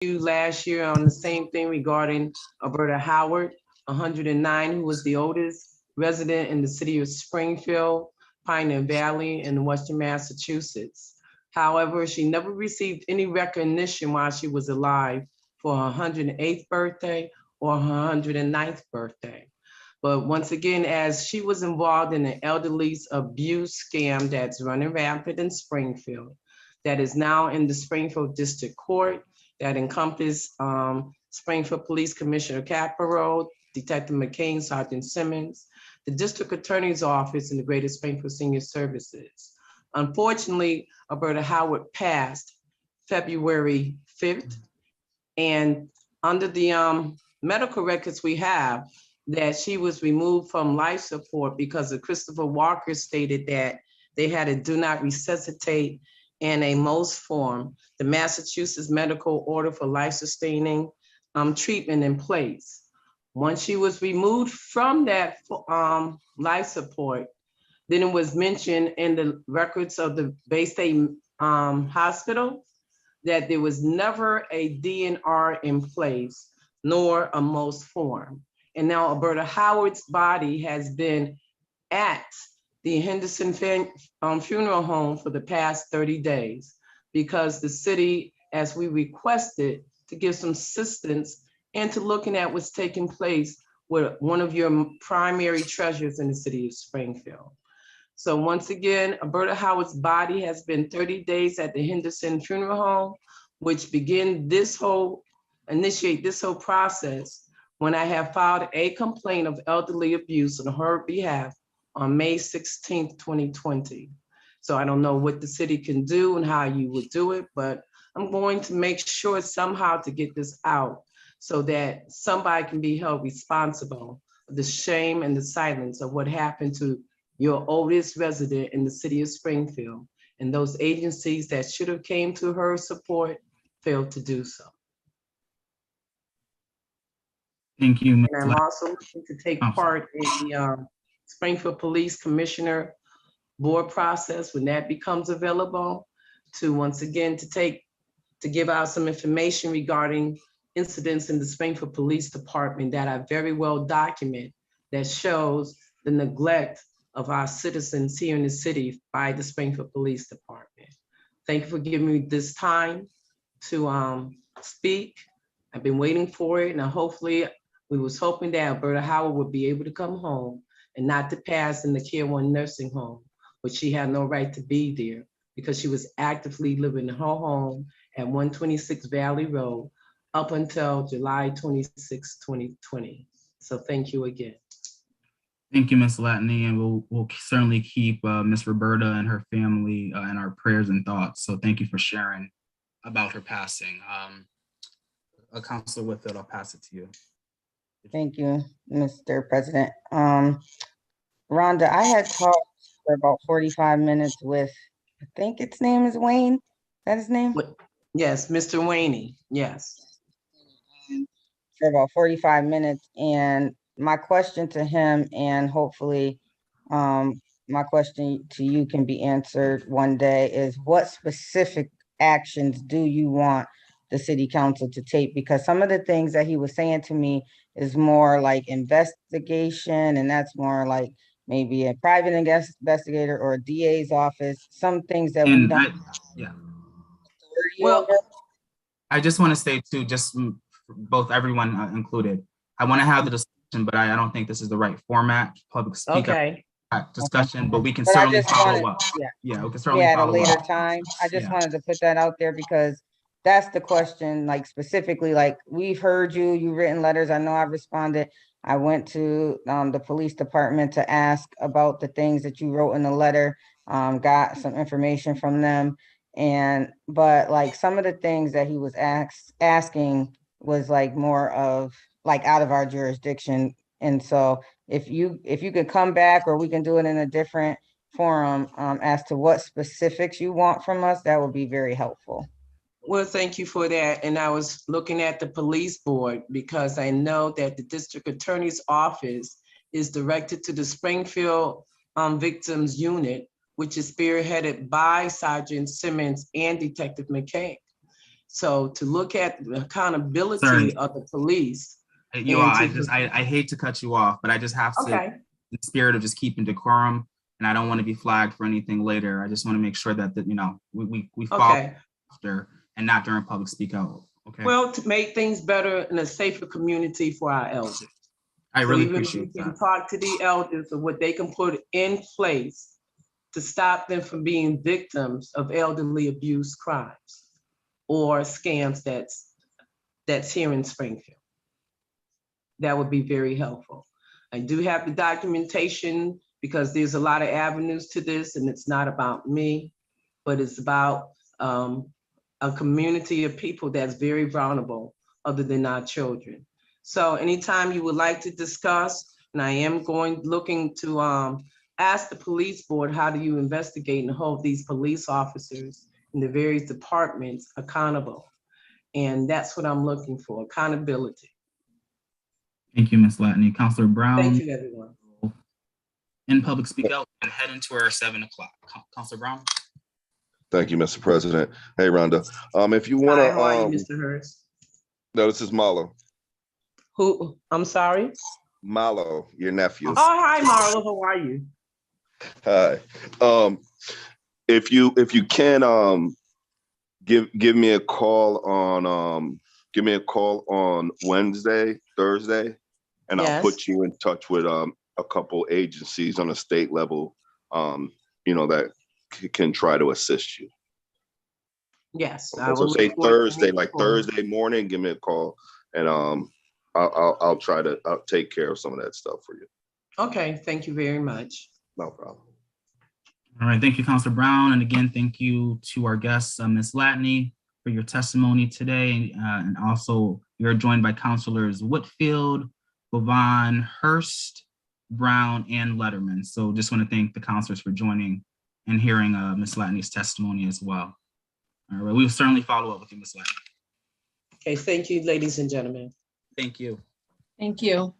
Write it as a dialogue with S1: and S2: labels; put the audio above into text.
S1: you last year on the same thing regarding Alberta Howard, 109, who was the oldest resident in the city of Springfield, Pioneer Valley in Western Massachusetts. However, she never received any recognition while she was alive for her 108th birthday or her 109th birthday. But once again, as she was involved in an elderly abuse scam that's running rampant in Springfield, that is now in the Springfield District Court, that encompass Springfield Police Commissioner Caparo, Detective McCain, Sergeant Simmons, the District Attorney's Office, and the Greater Springfield Senior Services. Unfortunately, Alberta Howard passed February 5th, and under the medical records we have, that she was removed from life support because of Christopher Walker stated that they had a do not resuscitate in a MOST form, the Massachusetts Medical Order for Life-Sustaining Treatment in place. Once she was removed from that life support, then it was mentioned in the records of the Bay State Hospital that there was never a DNR in place, nor a MOST form. And now Alberta Howard's body has been at the Henderson Funeral Home for the past 30 days because the city, as we requested, to give some assistance into looking at what's taking place with one of your primary treasures in the city of Springfield. So once again, Alberta Howard's body has been 30 days at the Henderson Funeral Home, which initiate this whole process when I have filed a complaint of elderly abuse on her behalf on May 16th, 2020. So I don't know what the city can do and how you would do it, but I'm going to make sure somehow to get this out so that somebody can be held responsible for the shame and the silence of what happened to your oldest resident in the city of Springfield. And those agencies that should have came to her support failed to do so.
S2: Thank you, Ms.
S1: And I'm also looking to take part in the Springfield Police Commissioner Board process when that becomes available, to once again to give out some information regarding incidents in the Springfield Police Department that are very well documented, that shows the neglect of our citizens here in the city by the Springfield Police Department. Thank you for giving me this time to speak. I've been waiting for it, and hopefully we was hoping that Alberta Howard would be able to come home and not to pass in the Care One nursing home, which she had no right to be there because she was actively living in her home at 126 Valley Road up until July 26, 2020. So thank you again.
S2: Thank you, Ms. Latney, and we'll certainly keep Ms. Roberta and her family in our prayers and thoughts. So thank you for sharing about her passing. Councilor Whitfield, I'll pass it to you.
S3: Thank you, Mr. President. Rhonda, I had talked for about 45 minutes with, I think its name is Wayne. Is that his name?
S1: Yes, Mr. Waney, yes.
S3: For about 45 minutes, and my question to him, and hopefully my question to you can be answered one day, is what specific actions do you want the city council to take? Because some of the things that he was saying to me is more like investigation, and that's more like maybe a private investigator or a DA's office, some things that we don't.
S1: Well,
S2: I just want to say too, just both everyone included, I want to have the discussion, but I don't think this is the right format, public speak up discussion, but we can certainly follow up. Yeah, we can certainly
S3: at a
S2: follow
S3: later
S2: up.
S3: time. I just wanted to put that out there because that's the question, like specifically, like we've heard you've written letters. I know I've responded. I went to the police department to ask about the things that you wrote in the letter, got some information from them. But like some of the things that he was asking was like more of like out of our jurisdiction. And so if you could come back, or we can do it in a different forum as to what specifics you want from us, that would be very helpful.
S1: Well, thank you for that. And I was looking at the police board because I know that the district attorney's office is directed to the Springfield Victims Unit, which is spearheaded by Sergeant Simmons and Detective McCain. So to look at the accountability
S2: Sorry.
S1: of the police.
S2: You all, I hate to cut you off, but I just have to,
S1: Okay,
S2: in the spirit of just keeping decorum, and I don't want to be flagged for anything later. I just want to make sure that, you know, we follow
S1: okay.
S2: after and not during public speak out. Okay.
S1: Well, to make things better and a safer community for our elders.
S2: I
S1: So
S2: really
S1: even if you
S2: appreciate
S1: can
S2: that.
S1: talk to the elders of what they can put in place to stop them from being victims of elderly abuse crimes or scams that's here in Springfield. That would be very helpful. I do have the documentation because there's a lot of avenues to this, and it's not about me, but it's about a community of people that's very vulnerable other than our children. So anytime you would like to discuss, and I am looking to ask the police board, how do you investigate and hold these police officers in the various departments accountable? And that's what I'm looking for, accountability.
S2: Thank you, Ms. Latney. Councilor Brown.
S1: Thank you, everyone.
S2: In public speak out and head into our 7 o'clock. Councilor Brown.
S4: Thank you, Mr. President. Hey, Rhonda. If you want
S1: Hi, how are you,
S4: to,
S1: Mr. Hurst?
S4: no, this is Marlo.
S1: Who, I'm sorry?
S4: Marlo, your nephew.
S1: Oh, hi, Marlo, how are you?
S4: Hi. If you can, give me a call on Wednesday, Thursday, and
S1: Yes.
S4: I'll put you in touch with a couple agencies on a state level, you know, that can try to assist you.
S1: Yes. I
S4: Okay, so
S1: will
S4: say
S1: look forward to
S4: Thursday,
S1: meeting
S4: like
S1: you.
S4: Thursday morning, give me a call, and I'll try to take care of some of that stuff for you.
S1: Okay, thank you very much.
S4: No problem.
S2: All right, thank you, Councilor Brown. And again, thank you to our guests, Ms. Latney, for your testimony today. And also you're joined by Councilors Whitfield, Govan, Hurst, Brown, and Letterman. So just want to thank the councilors for joining and hearing Ms. Latney's testimony as well. All right, we will certainly follow up with you, Ms. Latney.
S1: Okay, thank you, ladies and gentlemen.
S2: Thank you.
S5: Thank you.